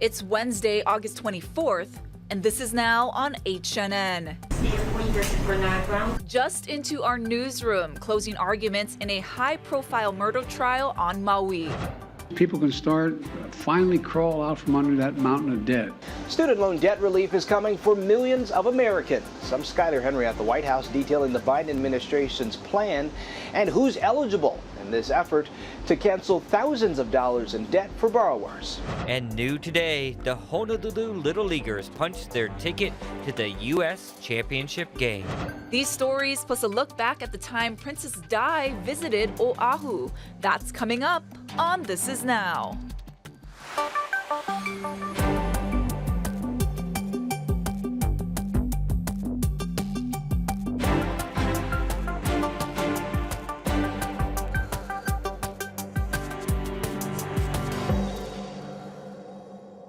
It's Wednesday, August 24th, and this is now on HNN. Just into our newsroom, closing arguments in a high-profile murder trial on Maui. People can finally crawl out from under that mountain of debt. Student loan debt relief is coming for millions of Americans. I'm Skyler Henry at the White House detailing the Biden administration's plan and who's eligible in this effort to cancel thousands of dollars in debt for borrowers. And new today, the Honolulu Little Leaguers punched their ticket to the U.S. Championship game. These stories plus a look back at the time Princess Di visited Oahu. That's coming up on This Is Now.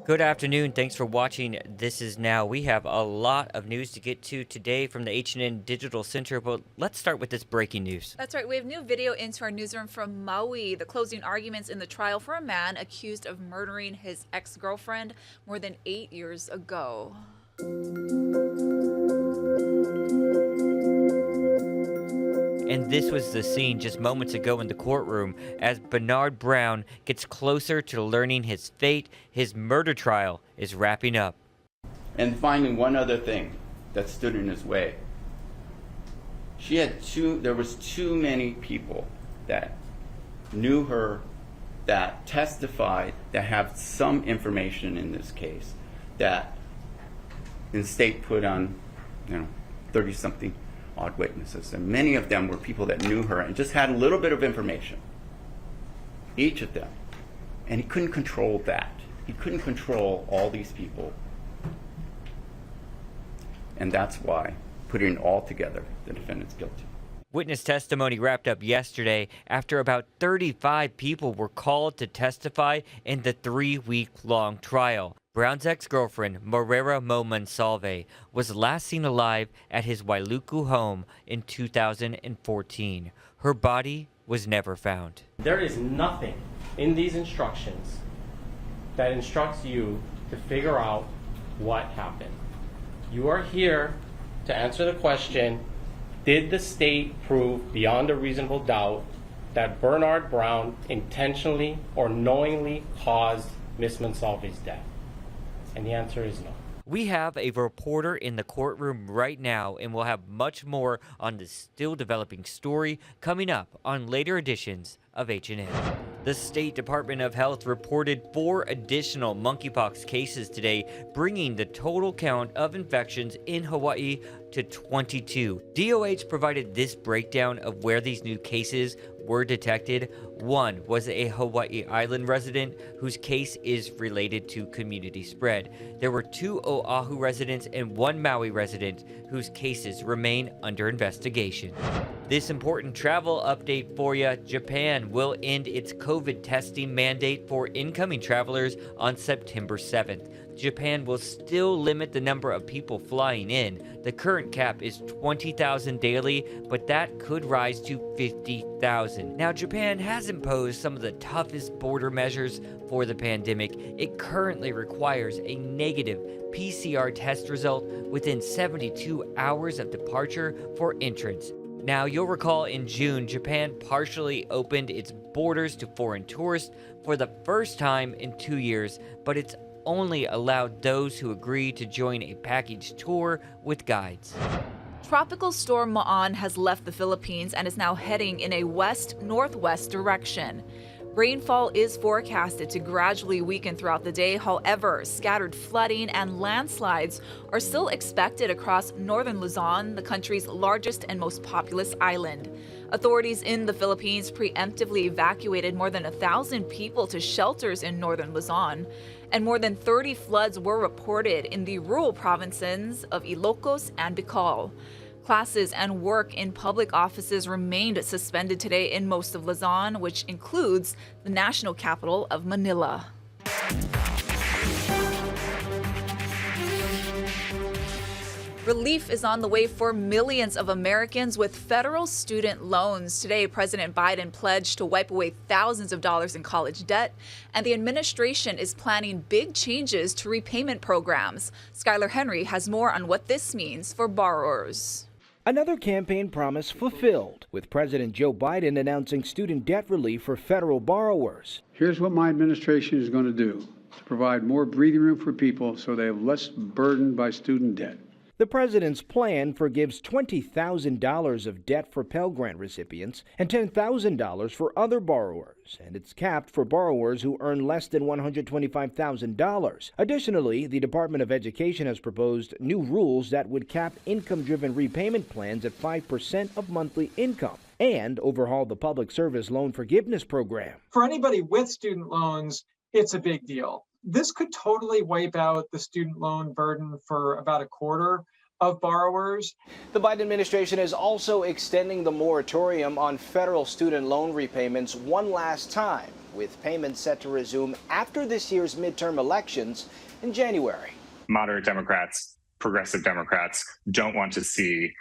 Good afternoon. Thanks for watching This Is Now. We have a lot of news to get to today from the H&N Digital Center, but let's start with this breaking news. That's right. We have new video into our newsroom from Maui. The closing arguments in the trial for a man accused of murdering his ex-girlfriend more than 8 years ago. And this was the scene just moments ago in the courtroom as Bernard Brown gets closer to learning his fate. His murder trial is wrapping up. And finally, one other thing that stood in his way. There was too many people that knew her, that testified, that have some information in this case, that the state put on, 30-something odd witnesses, and many of them were people that knew her and just had a little bit of information, each of them, and he couldn't control that. He couldn't control all these people, and that's why, putting it all together, the defendant's guilty. Witness testimony wrapped up yesterday after about 35 people were called to testify in the 3-week-long trial. Brown's ex-girlfriend, Morera Mo Monsalve, was last seen alive at his Wailuku home in 2014. Her body was never found. There is nothing in these instructions that instructs you to figure out what happened. You are here to answer the question, did the state prove beyond a reasonable doubt that Bernard Brown intentionally or knowingly caused Ms. Monsalve's death? And the answer is no. We have a reporter in the courtroom right now, and we'll have much more on this still developing story coming up on later editions of H&N. The State Department of Health reported 4 additional monkeypox cases today, bringing the total count of infections in Hawaii to 22. DOH provided this breakdown of where these new cases were detected. One was a Hawaii Island resident whose case is related to community spread. There were 2 Oahu residents and 1 Maui resident whose cases remain under investigation. This important travel update for you. Japan will end its COVID testing mandate for incoming travelers on September 7th. Japan will still limit the number of people flying in. The current cap is 20,000 daily, but that could rise to 50,000. Now, Japan has imposed some of the toughest border measures for the pandemic. It currently requires a negative PCR test result within 72 hours of departure for entrance. Now, you'll recall in June, Japan partially opened its borders to foreign tourists for the first time in 2 years, but it's only allowed those who agree to join a package tour with guides. Tropical storm Ma'an has left the Philippines and is now heading in a west-northwest direction. Rainfall is forecasted to gradually weaken throughout the day. However, scattered flooding and landslides are still expected across northern Luzon, the country's largest and most populous island. Authorities in the Philippines preemptively evacuated more than 1,000 people to shelters in northern Luzon, and more than 30 floods were reported in the rural provinces of Ilocos and Bicol. Classes and work in public offices remained suspended today in most of Luzon, which includes the national capital of Manila. Relief is on the way for millions of Americans with federal student loans. Today, President Biden pledged to wipe away thousands of dollars in college debt, and the administration is planning big changes to repayment programs. Skylar Henry has more on what this means for borrowers. Another campaign promise fulfilled, with President Joe Biden announcing student debt relief for federal borrowers. Here's what my administration is going to do to provide more breathing room for people so they have less burden by student debt. The president's plan forgives $20,000 of debt for Pell Grant recipients and $10,000 for other borrowers, and it's capped for borrowers who earn less than $125,000. Additionally, the Department of Education has proposed new rules that would cap income-driven repayment plans at 5% of monthly income and overhaul the Public Service Loan Forgiveness Program. For anybody with student loans, it's a big deal. This could totally wipe out the student loan burden for about a quarter of borrowers. The Biden administration is also extending the moratorium on federal student loan repayments one last time, with payments set to resume after this year's midterm elections in January. Moderate Democrats, progressive Democrats don't want to see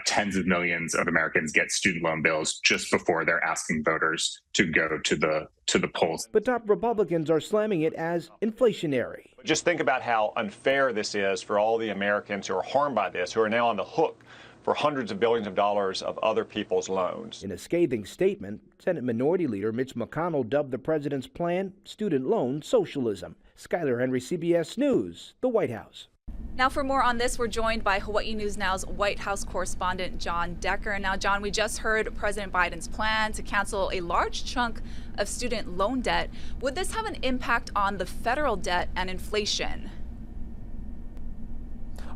tens of millions of Americans get student loan bills just before they're asking voters to go to the polls. But top Republicans are slamming it as inflationary. Just think about how unfair this is for all the Americans who are harmed by this, who are now on the hook for hundreds of billions of dollars of other people's loans. In a scathing statement, Senate Minority Leader Mitch McConnell dubbed the president's plan student loan socialism. Skylar Henry, CBS News, the White House. Now, for more on this, we're joined by Hawaii News Now's White House correspondent John Decker. Now, John, we just heard President Biden's plan to cancel a large chunk of student loan debt. Would this have an impact on the federal debt and inflation?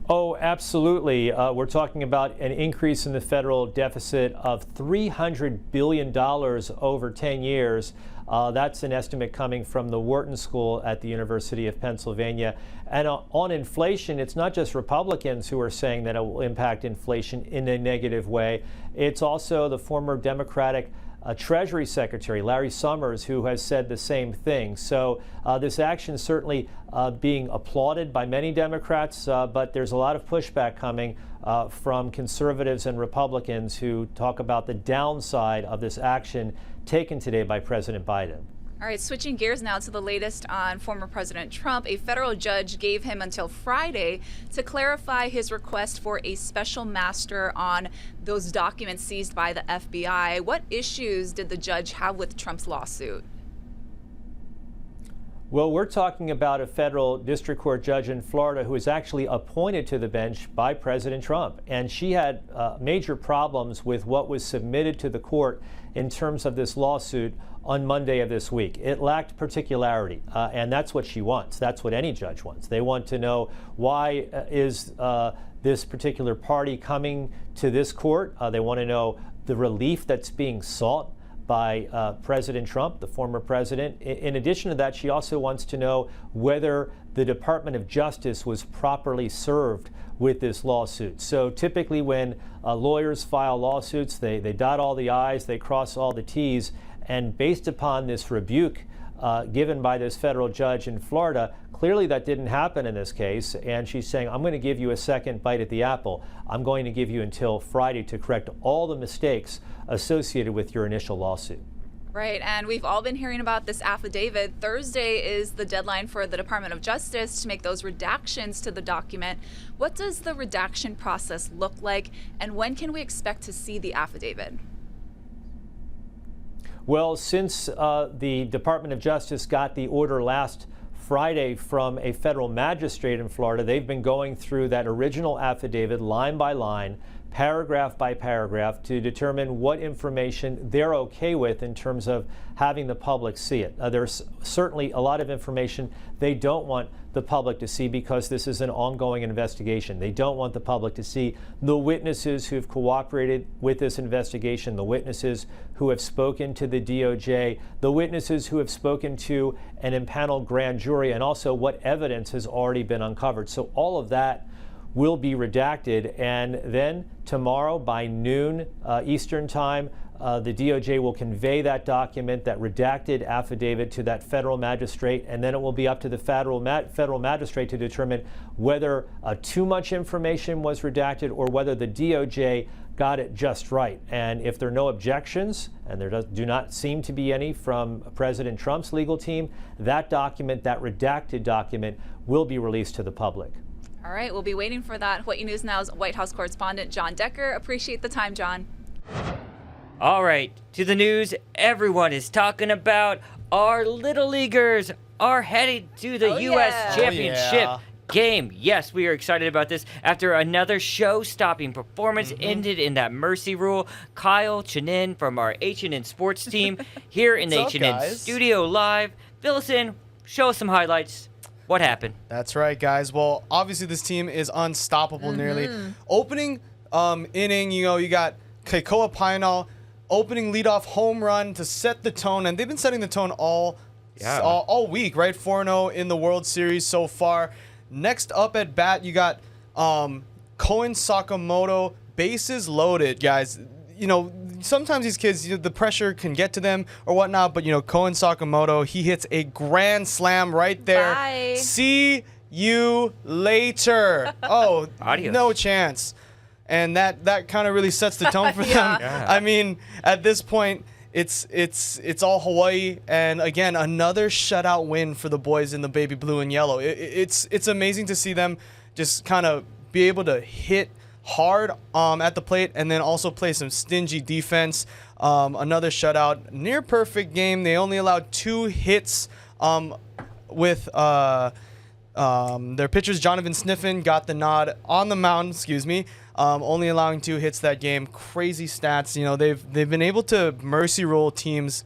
Oh, absolutely. We're talking about an increase in the federal deficit of $300 billion over 10 years. That's an estimate coming from the Wharton School at the University of Pennsylvania. And on inflation, it's not just Republicans who are saying that it will impact inflation in a negative way. It's also the former Democratic Treasury Secretary, Larry Summers, who has said the same thing. So this action is certainly being applauded by many Democrats, but there's a lot of pushback coming from conservatives and Republicans who talk about the downside of this action taken today by President Biden. All right, switching gears now to the latest on former President Trump. A federal judge gave him until Friday to clarify his request for a special master on those documents seized by the FBI. What issues did the judge have with Trump's lawsuit? Well, we're talking about a federal district court judge in Florida who was actually appointed to the bench by President Trump. And she had major problems with what was submitted to the court in terms of this lawsuit on Monday of this week. It lacked particularity, and that's what she wants. That's what any judge wants. They want to know why is this particular party coming to this court. They want to know the relief that's being sought by President Trump, the former president. In addition to that, she also wants to know whether the Department of Justice was properly served with this lawsuit. So typically when lawyers file lawsuits, they dot all the I's, they cross all the T's, and based upon this rebuke given by this federal judge in Florida, clearly that didn't happen in this case, and she's saying, I'm going to give you a second bite at the apple. I'm going to give you until Friday to correct all the mistakes associated with your initial lawsuit. Right, and we've all been hearing about this affidavit. Thursday is the deadline for the Department of Justice to make those redactions to the document. What does the redaction process look like, and when can we expect to see the affidavit? Well, since the Department of Justice got the order last Friday from a federal magistrate in Florida, they've been going through that original affidavit line by line, paragraph by paragraph, to determine what information they're okay with in terms of having the public see it. There's certainly a lot of information they don't want the public to see because this is an ongoing investigation. They don't want the public to see the witnesses who've cooperated with this investigation, the witnesses who have spoken to the DOJ, the witnesses who have spoken to an impaneled grand jury, and also what evidence has already been uncovered. So all of that will be redacted, and then tomorrow by noon Eastern time, The DOJ will convey that document, that redacted affidavit, to that federal magistrate, and then it will be up to the federal magistrate to determine whether too much information was redacted or whether the DOJ got it just right. And if there are no objections, and there do not seem to be any from President Trump's legal team, that document, that redacted document, will be released to the public. All right, we'll be waiting for that. Hawaii News Now's White House correspondent John Decker. Appreciate the time, John. All right, to the news everyone is talking about. Our Little Leaguers are headed to the U.S. Championship game. Yes, we are excited about this. After another show-stopping performance ended in that mercy rule, Kyle Chinin from our H&N Sports team here in the H&N studio live. Fill us in, show us some highlights. What happened? That's right, guys. Well, obviously this team is unstoppable nearly. Opening inning, you got Keikoa Painao opening leadoff home run to set the tone, and they've been setting the tone all week, right? 4-0 in the World Series so far. Next up at bat, you got Koen Sakamoto, bases loaded, guys. Sometimes these kids, the pressure can get to them or whatnot, but Koen Sakamoto, he hits a grand slam right there. Bye. See you later. Oh, Adios. No chance. And that kind of really sets the tone for them. I mean, at this point, it's all Hawaii, and again, another shutout win for the boys in the baby blue and yellow. It's amazing to see them just kind of be able to hit hard at the plate and then also play some stingy defense. Another shutout, near perfect game. They only allowed 2 hits with their pitchers. Jonathan Sniffen got the nod on the mound, only allowing 2 hits that game. Crazy stats. They've been able to mercy rule teams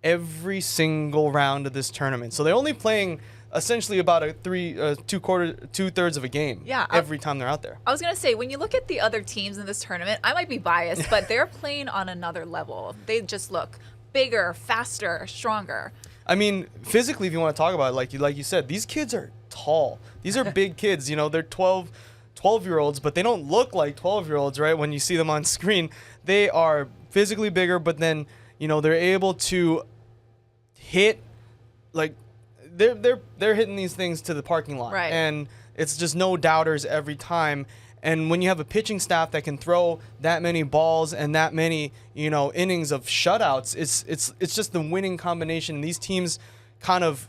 every single round of this tournament. So they're only playing essentially about a 2/3 of a game every time they're out there. I was going to say, when you look at the other teams in this tournament, I might be biased, but they're playing on another level. They just look bigger, faster, stronger. I mean, physically, if you want to talk about it, like you said, these kids are tall. These are big kids. They're 12-year-olds, but they don't look like 12-year-olds, right? When you see them on screen, they are physically bigger, but then, they're able to hit, like, they're hitting these things to the parking lot. Right. And it's just no doubters every time. And when you have a pitching staff that can throw that many balls and that many, innings of shutouts, it's just the winning combination. These teams kind of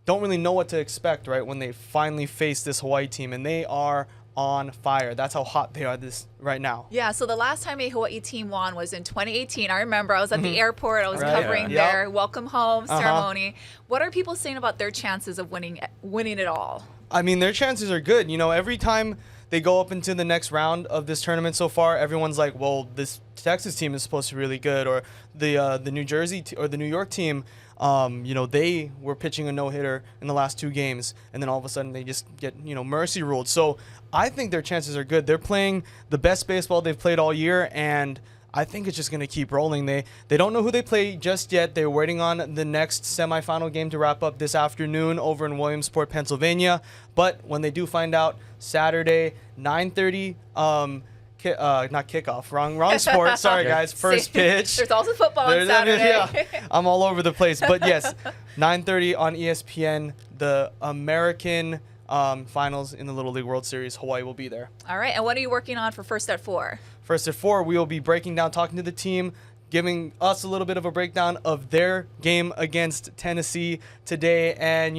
don't really know what to expect, right, when they finally face this Hawaii team, and they are on fire. That's how hot they are right now. Yeah, so the last time a Hawaii team won was in 2018. I remember I was at the airport. I was covering their welcome home ceremony. What are people saying about their chances of winning it all? I mean, their chances are good. Every time they go up into the next round of this tournament so far, everyone's like, well, this Texas team is supposed to be really good, or the New Jersey or the New York team, they were pitching a no-hitter in the last 2 games, and then all of a sudden they just get, mercy ruled. So I think their chances are good. They're playing the best baseball they've played all year, and I think it's just going to keep rolling. They don't know who they play just yet. They're waiting on the next semifinal game to wrap up this afternoon over in Williamsport, Pennsylvania. But when they do find out, Saturday, 9:30, not kickoff, wrong sport. Sorry, guys. First pitch. There's also football on Saturday. Yeah, I'm all over the place. But yes, 9:30 on ESPN, the American finals in the Little League World Series. Hawaii will be there. All right, and what are you working on for First at 4? First at 4, we will be breaking down, talking to the team, giving us a little bit of a breakdown of their game against Tennessee today. And,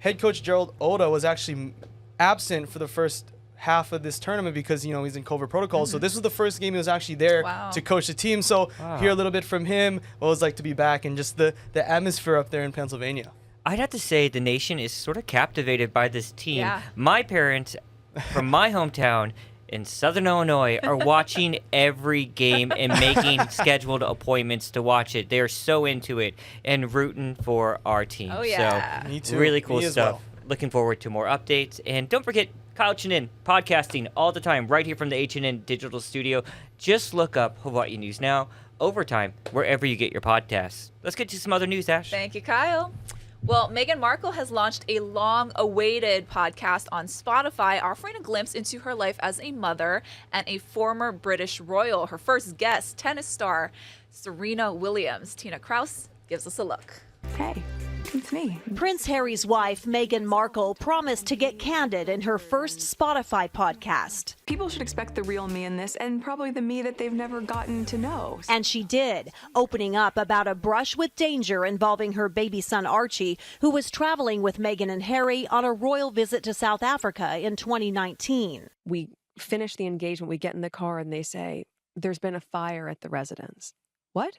head coach Gerald Oda was actually absent for the first half of this tournament because, he's in COVID protocol. So this was the first game he was actually there to coach the team. So hear a little bit from him, what it was like to be back, and just the atmosphere up there in Pennsylvania. I'd have to say the nation is sort of captivated by this team. Yeah. My parents from my hometown in Southern Illinois are watching every game and making scheduled appointments to watch it. They're so into it and rooting for our team. Oh, yeah. So Me too. really cool Me as stuff. well. Looking forward to more updates. And don't forget, Kyle Chinin, podcasting all the time right here from the H&N Digital Studio. Just look up Hawaii News Now, Overtime, wherever you get your podcasts. Let's get to some other news, Ash. Thank you, Kyle. Well, Meghan Markle has launched a long-awaited podcast on Spotify, offering a glimpse into her life as a mother and a former British royal. Her first guest, tennis star Serena Williams. Tina Kraus gives us a look. Hey, it's me. Prince Harry's wife, Meghan Markle, promised to get candid in her first Spotify podcast. People should expect the real me in this, and probably the me that they've never gotten to know. And she did, opening up about a brush with danger involving her baby son Archie, who was traveling with Meghan and Harry on a royal visit to South Africa in 2019. We finish the engagement, we get in the car, and they say, "There's been a fire at the residence." What?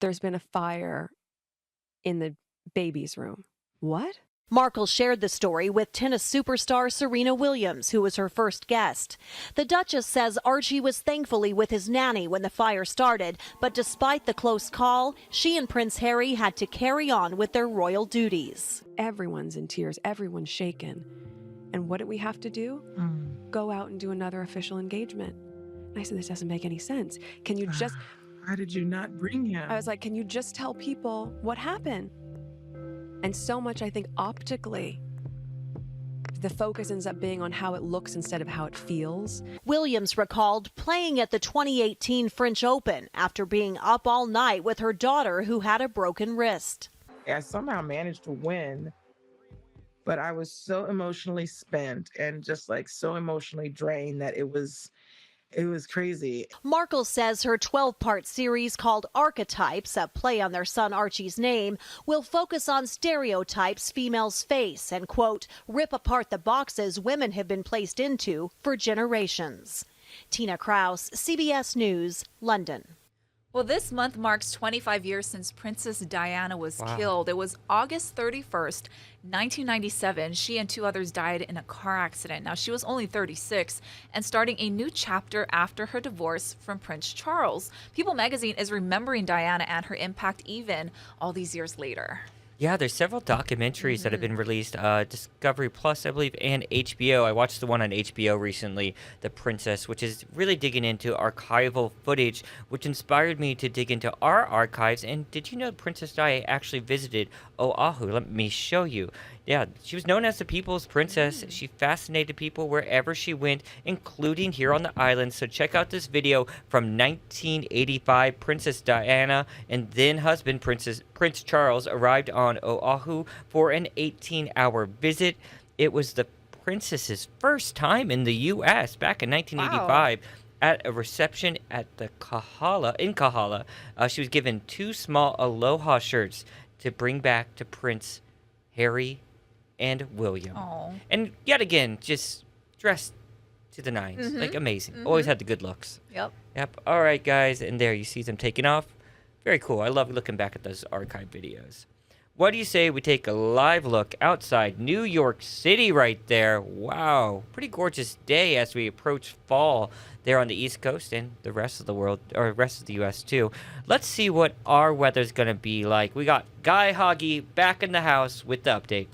There's been a fire in the baby's room. What? Markle shared the story with tennis superstar Serena Williams, who was her first guest. The Duchess says Archie was thankfully with his nanny when the fire started, but despite the close call, she and Prince Harry had to carry on with their royal duties. Everyone's in tears, everyone's shaken. And what did we have to do? Go out and do another official engagement. And I said, this doesn't make any sense. Can you just... Why did you not bring him? I was like, can you just tell people what happened? And so much, I think, optically, the focus ends up being on how it looks instead of how it feels. Williams recalled playing at the 2018 French Open after being up all night with her daughter who had a broken wrist. I somehow managed to win, but I was so emotionally spent and just like so emotionally drained that it was crazy. Markle says her 12-part series called Archetypes, a play on their son Archie's name, will focus on stereotypes females face and, quote, rip apart the boxes women have been placed into for generations. Tina Kraus, CBS News, London. Well, this month marks 25 years since Princess Diana was killed. It was August 31st, 1997. She and two others died in a car accident. Now, she was only 36 and starting a new chapter after her divorce from Prince Charles. People magazine is remembering Diana and her impact even all these years later. Yeah, there's several documentaries that have been released, Discovery Plus, I believe, and HBO. I watched the one on HBO recently, The Princess, which is really digging into archival footage, which inspired me to dig into our archives. And did you know Princess Di actually visited Oahu? Let me show you. Yeah, she was known as the People's Princess. She fascinated people wherever she went, including here on the island. So check out this video from 1985. Princess Diana and then husband Prince Charles arrived on Oahu for an 18-hour visit. It was the princess's first time in the U.S. back in 1985. Wow. At a reception at the Kahala, she was given 2 small Aloha shirts to bring back to Prince Harry and William. Aww. And yet again, just dressed to the nines. Like, amazing. Always had the good looks. Yep. All right, guys. And there you see them taking off. Very cool. I love looking back at those archive videos. What do you say we take a live look outside New York City right there? Wow. Pretty gorgeous day as we approach fall there on the East Coast and the rest of the world, or rest of the U.S. too. Let's see what our weather's going to be like. We got Guy Hoggy back in the house with the update.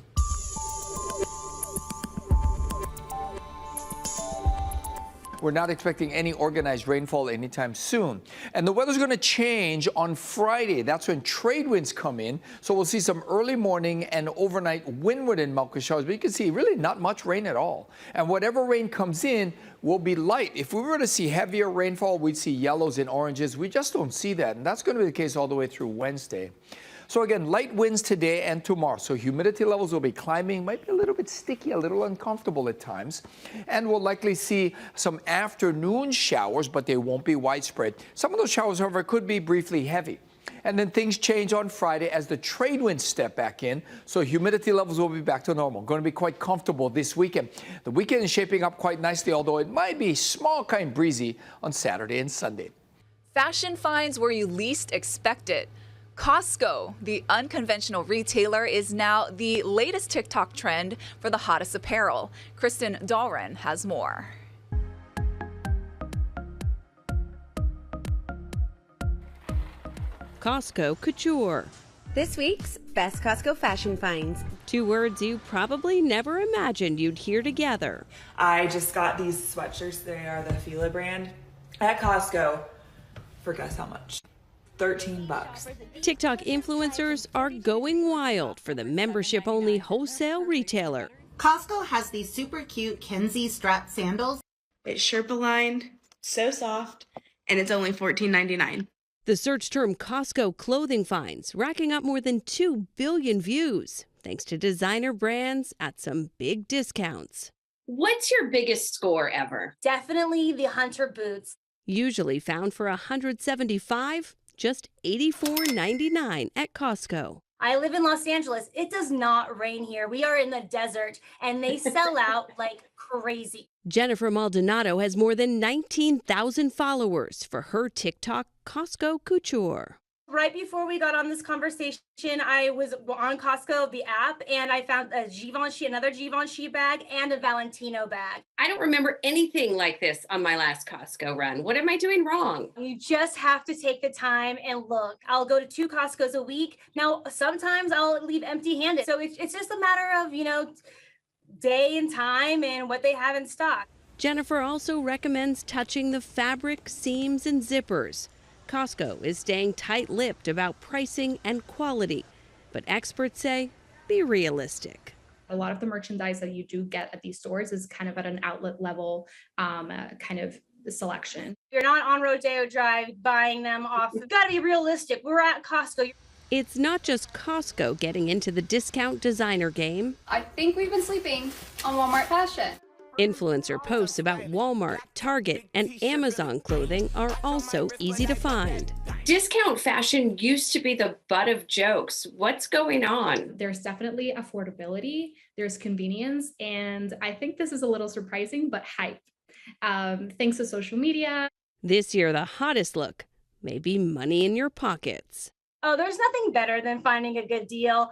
We're not expecting any organized rainfall anytime soon. And the weather's going to change on Friday. That's when trade winds come in. So we'll see some early morning and overnight windward and Mauka showers. But you can see really not much rain at all. And whatever rain comes in will be light. If we were to see heavier rainfall, we'd see yellows and oranges. We just don't see that. And that's going to be the case all the way through Wednesday. So again, light winds today and tomorrow. So humidity levels will be climbing, might be a little bit sticky, a little uncomfortable at times. And we'll likely see some afternoon showers, but they won't be widespread. Some of those showers, however, could be briefly heavy. And then things change on Friday as the trade winds step back in. So humidity levels will be back to normal. Going to be quite comfortable this weekend. The weekend is shaping up quite nicely, although it might be small, kind breezy on Saturday and Sunday. Fashion finds where you least expect it. Costco, the unconventional retailer, is now the latest TikTok trend for the hottest apparel. Kristen Dahlren has more. Costco Couture. This week's Best Costco Fashion Finds. 2 words you probably never imagined you'd hear together. I just got these sweatshirts. They are the Fila brand at Costco for guess how much? $13. TikTok influencers are going wild for the membership-only wholesale retailer. Costco has these super cute Kenzie strap sandals. It's Sherpa lined, so soft, and it's only $14.99. The search term Costco clothing finds racking up more than 2 billion views, thanks to designer brands at some big discounts. What's your biggest score ever? Definitely the Hunter boots. Usually found for $175, just $84.99 at Costco. I live in Los Angeles. It does not rain here. We are in the desert, and they sell out like crazy. Jennifer Maldonado has more than 19,000 followers for her TikTok Costco Couture. Right before we got on this conversation, I was on Costco, the app, and I found a Givenchy, another Givenchy bag, and a Valentino bag. I don't remember anything like this on my last Costco run. What am I doing wrong? You just have to take the time and look. I'll go to 2 Costcos a week. Now, sometimes I'll leave empty-handed. So it's just a matter of, day and time and what they have in stock. Jennifer also recommends touching the fabric, seams, and zippers. Costco is staying tight-lipped about pricing and quality, but experts say be realistic. A lot of the merchandise that you do get at these stores is kind of at an outlet level kind of selection. You're not on Rodeo Drive buying them off. You've got to be realistic. We're at Costco. It's not just Costco getting into the discount designer game. I think we've been sleeping on Walmart fashion. Influencer posts about Walmart, Target, and Amazon clothing are also easy to find. Discount fashion used to be the butt of jokes. What's going on? There's definitely affordability, there's convenience, and I think this is a little surprising, but hype. Thanks to social media. This year, the hottest look may be money in your pockets. Oh, there's nothing better than finding a good deal,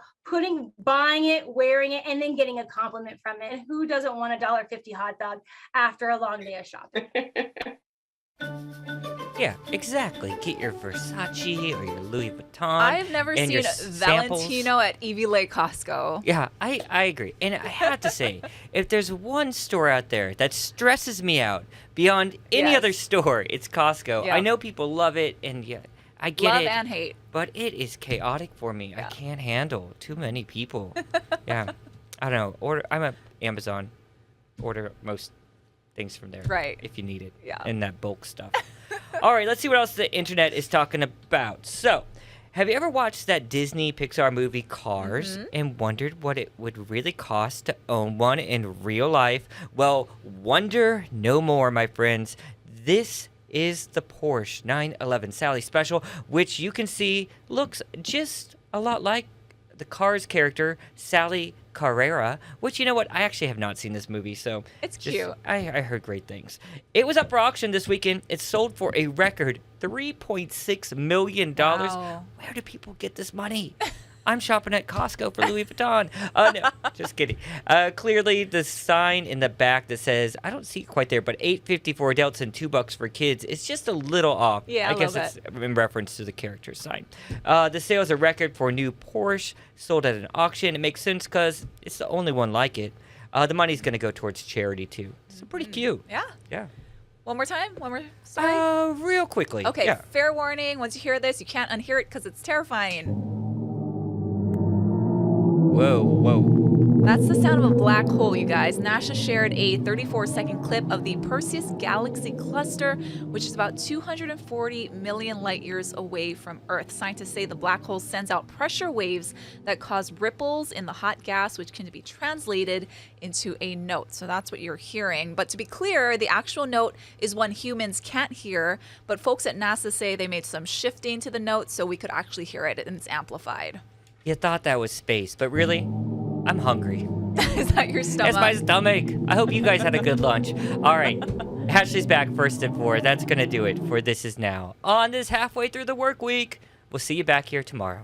buying it, wearing it, and then getting a compliment from it. Who doesn't want a $1.50 hot dog after a long day of shopping? Yeah, exactly. Get your Versace or your Louis Vuitton. I've never and seen your Valentino at Evie Lake Costco. Yeah, I agree. And I have to say, if there's one store out there that stresses me out beyond any other store, it's Costco. Yep. I know people love it, and yeah, I get Love it. and hate. But it is chaotic for me. I can't handle too many people. Yeah. I don't know. I'm at Amazon. Order most things from there. Right. If you need it. Yeah. And that bulk stuff. All right, let's see what else the internet is talking about. So, have you ever watched that Disney Pixar movie Cars and wondered what it would really cost to own one in real life? Well, wonder no more, my friends. This is the Porsche 911 Sally Special, which you can see looks just a lot like the Cars character Sally Carrera, which, you know what, I actually have not seen this movie, so it's cute. I heard great things. It was up for auction this weekend. It sold for a record $3.6 million. Wow. Where do people get this money? I'm shopping at Costco for Louis Vuitton. No, just kidding. Clearly, the sign in the back that says, I don't see it quite there, but $8.50 for adults and $2 for kids, it's just a little off. Yeah, I guess it's in reference to the character sign. The sale is a record for a new Porsche sold at an auction. It makes sense because it's the only one like it. The money's going to go towards charity, too. So pretty cute. Yeah. Yeah. One more time? One more story? Real quickly. Okay, yeah. Fair warning. Once you hear this, you can't unhear it because it's terrifying. Whoa, whoa. That's the sound of a black hole, you guys. NASA shared a 34-second clip of the Perseus galaxy cluster, which is about 240 million light years away from Earth. Scientists say the black hole sends out pressure waves that cause ripples in the hot gas, which can be translated into a note. So that's what you're hearing. But to be clear, the actual note is one humans can't hear, but folks at NASA say they made some shifting to the note so we could actually hear it, and it's amplified. You thought that was space, but really, I'm hungry. Is that your stomach? That's my stomach. I hope you guys had a good lunch. All right. Ashley's back first and fourth. That's going to do it for This Is Now on this halfway through the work week. We'll see you back here tomorrow.